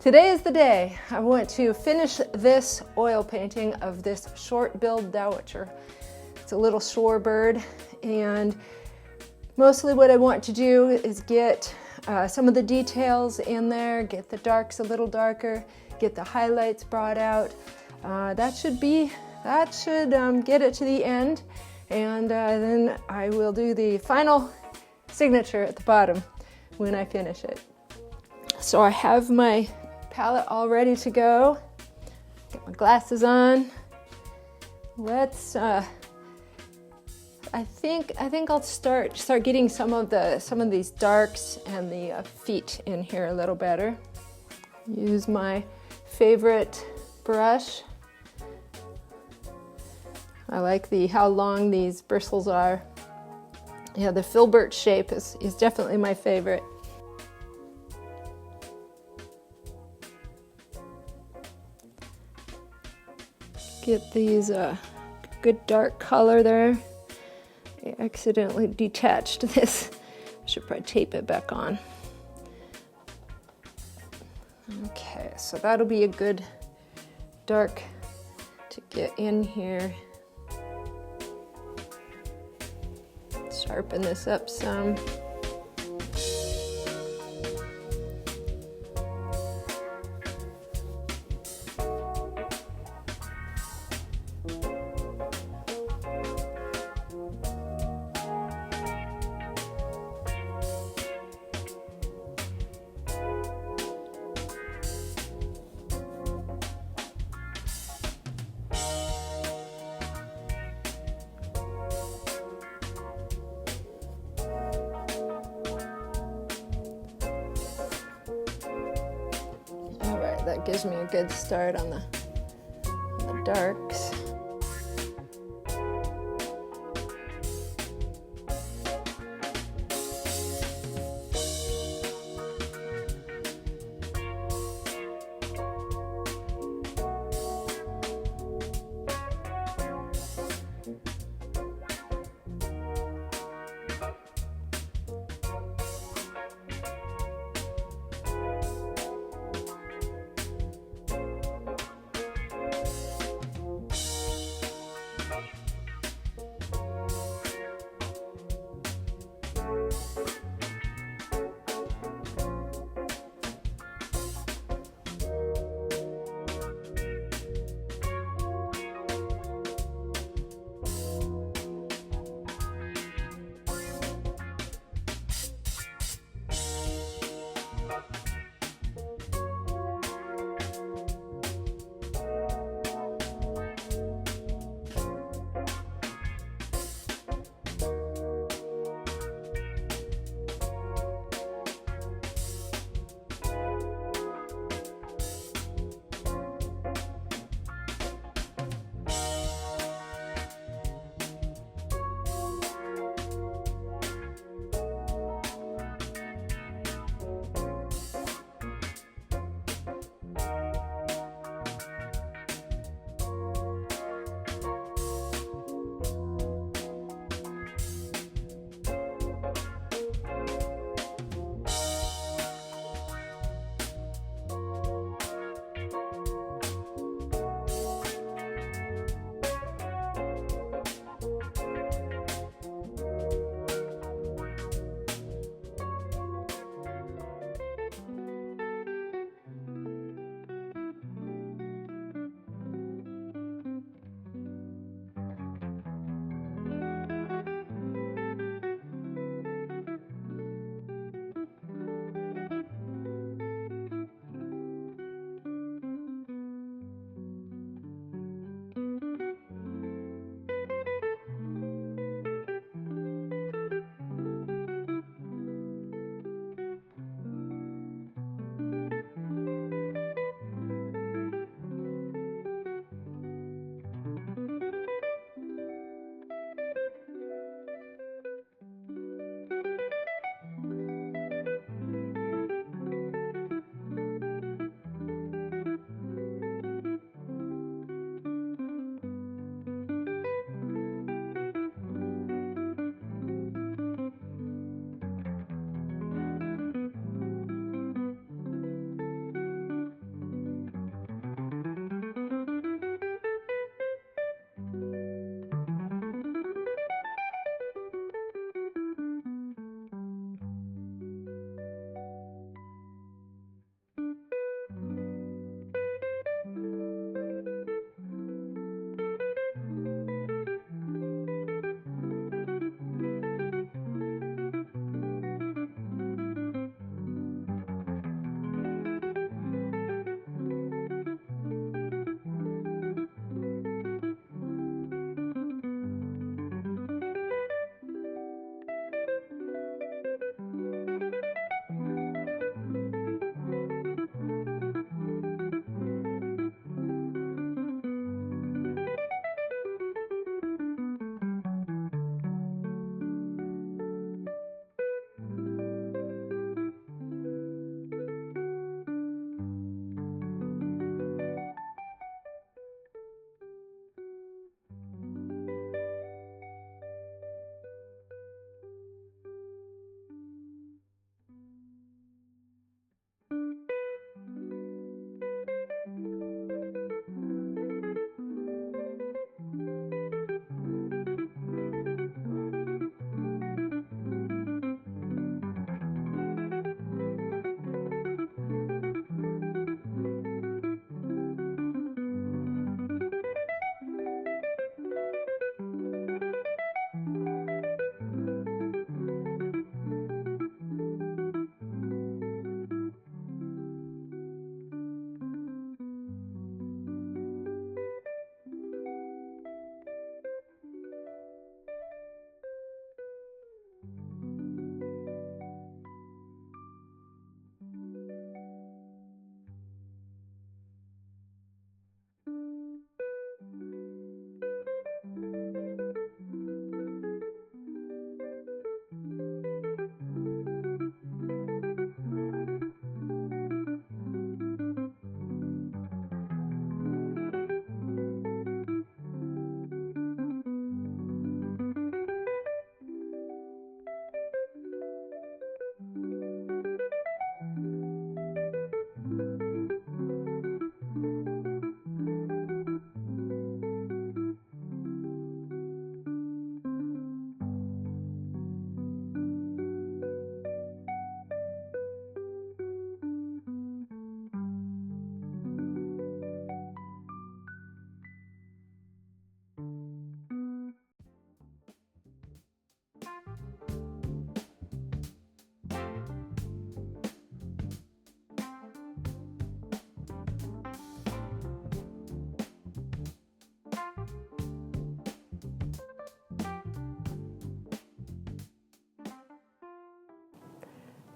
Today is the day. I want to finish this oil painting of this short-billed dowitcher. It's a little shorebird, and mostly what I want to do is get some of the details in there, get the darks a little darker, get the highlights brought out. That should get it to the end, and then I will do the final signature at the bottom when I finish it. So I have my palette all ready to go. Get my glasses on. Let's. I think I'll start getting some of these darks and the feet in here a little better. Use my favorite brush. I like how long these bristles are. Yeah, the filbert shape is definitely my favorite. Get these good dark color there. I accidentally detached this. I should probably tape it back on. Okay, so that'll be a good dark to get in here. Sharpen this up some. That gives me a good start on the darks.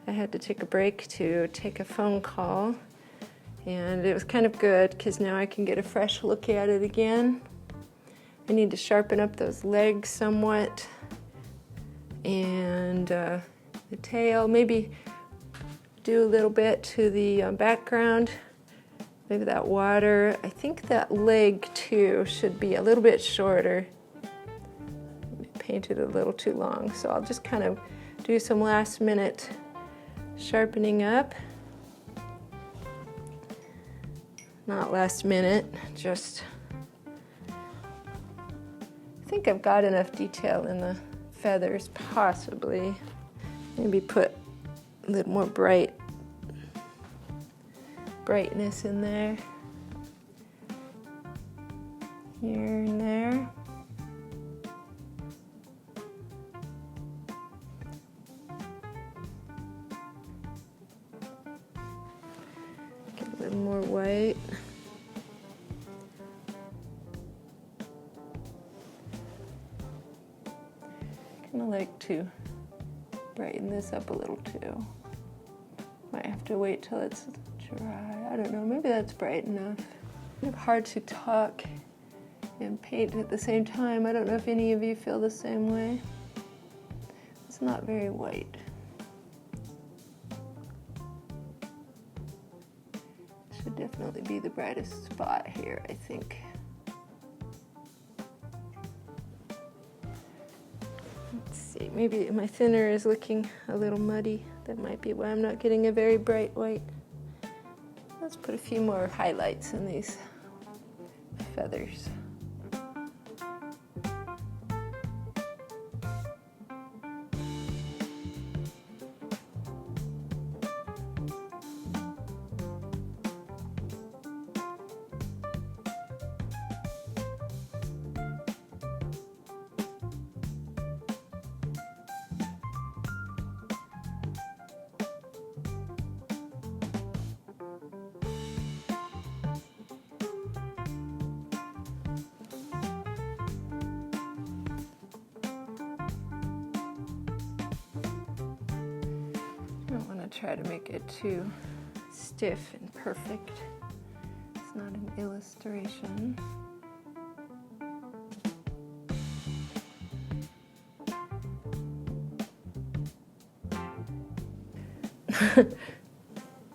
I had to take a break to take a phone call, and it was kind of good because now I can get a fresh look at it again. I need to sharpen up those legs somewhat, and the tail, maybe do a little bit to the background, maybe that water. I think that leg too should be a little bit shorter. Painted a little too long, so I'll just kind of do some last minute sharpening up. Not last minute, just I think I've got enough detail in the feathers, possibly. Maybe put a little more brightness in there. Here and there. Get a little more white. Kind of like to brighten this up a little too. Might have to wait till it's dry. I don't know, maybe that's bright enough. It's hard to talk and paint at the same time. I don't know if any of you feel the same way. It's not very white. Should definitely be the brightest spot here, I think. Let's see, maybe my thinner is looking a little muddy. That might be why I'm not getting a very bright white. Let's put a few more highlights in these feathers. Try to make it too stiff and perfect. It's not an illustration.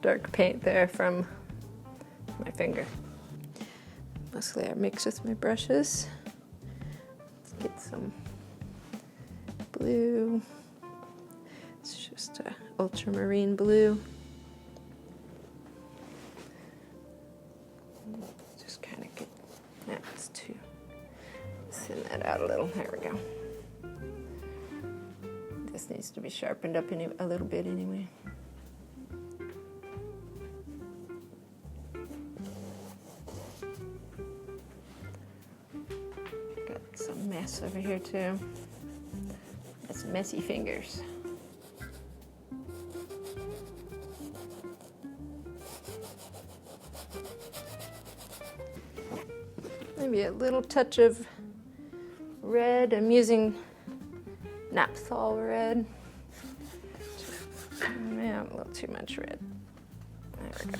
Dark paint there from my finger. Mostly I mix with my brushes. Let's get some blue. It's just a ultramarine blue. Just kind of get that's too. Thin that out a little. There we go. This needs to be sharpened up a little bit anyway. Got some mess over here too. Got some messy fingers. Maybe a little touch of red. I'm using Naphthol red. Yeah, a little too much red. There we go.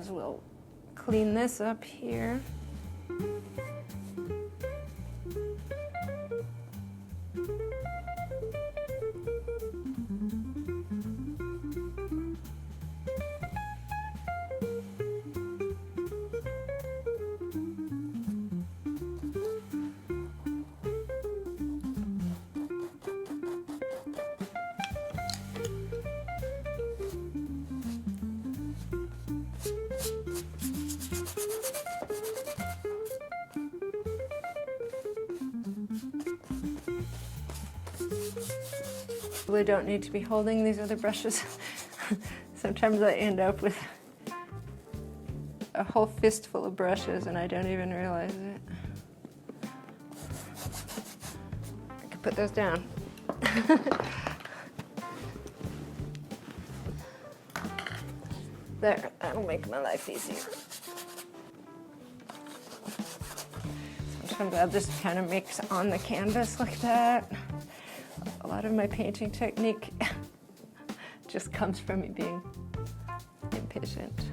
as well clean this up here. I don't need to be holding these other brushes. Sometimes I end up with a whole fistful of brushes and I don't even realize it. I could put those down. There, that'll make my life easier. Sometimes I'll just kind of mix on the canvas like that. A lot of my painting technique just comes from me being impatient.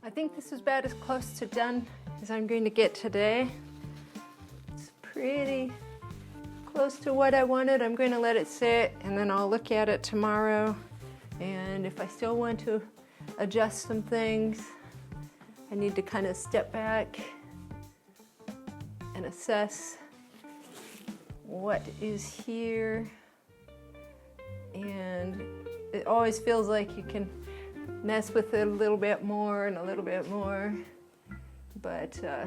I think this is about as close to done as I'm going to get today. It's pretty close to what I wanted. I'm going to let it sit and then I'll look at it tomorrow. And if I still want to adjust some things, I need to kind of step back and assess what is here. And it always feels like you can mess with it a little bit more and a little bit more, but I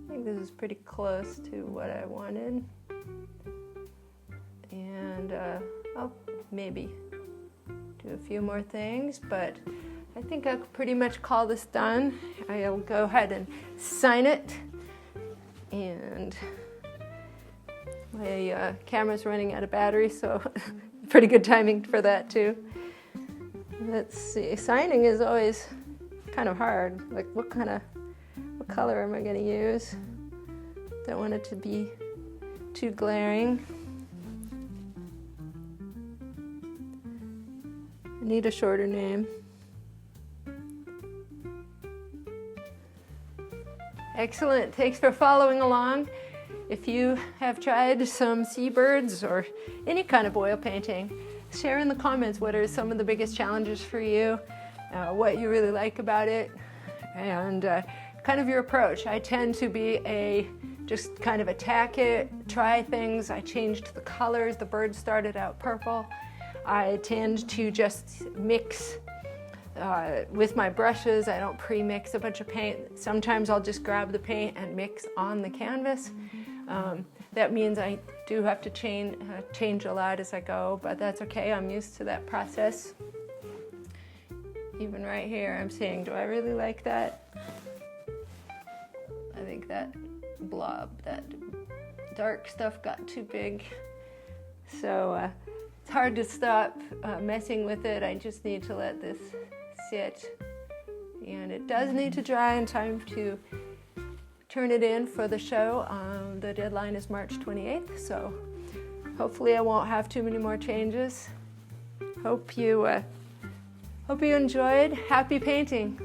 think this is pretty close to what I wanted, and I'll maybe do a few more things, but I think I'll pretty much call this done. I'll go ahead and sign it, and my camera's running out of battery, so pretty good timing for that too. Let's see, signing is always kind of hard. Like what color am I going to use? Don't want it to be too glaring. I need a shorter name. Excellent, thanks for following along. If you have tried some seabirds or any kind of oil painting, share in the comments what are some of the biggest challenges for you, what you really like about it, and kind of your approach. I tend to be just kind of attack it, try things. I changed the colors. The bird started out purple. I tend to just mix with my brushes. I don't pre-mix a bunch of paint. Sometimes I'll just grab the paint and mix on the canvas. That means I do have to change a lot as I go, but that's okay. I'm used to that process. Even right here, I'm saying, do I really like that? I think that blob, that dark stuff got too big. So it's hard to stop messing with it. I just need to let this sit. And it does need to dry in time to turn it in for the show. The deadline is March 28th, so hopefully I won't have too many more changes. Hope you enjoyed. Happy painting.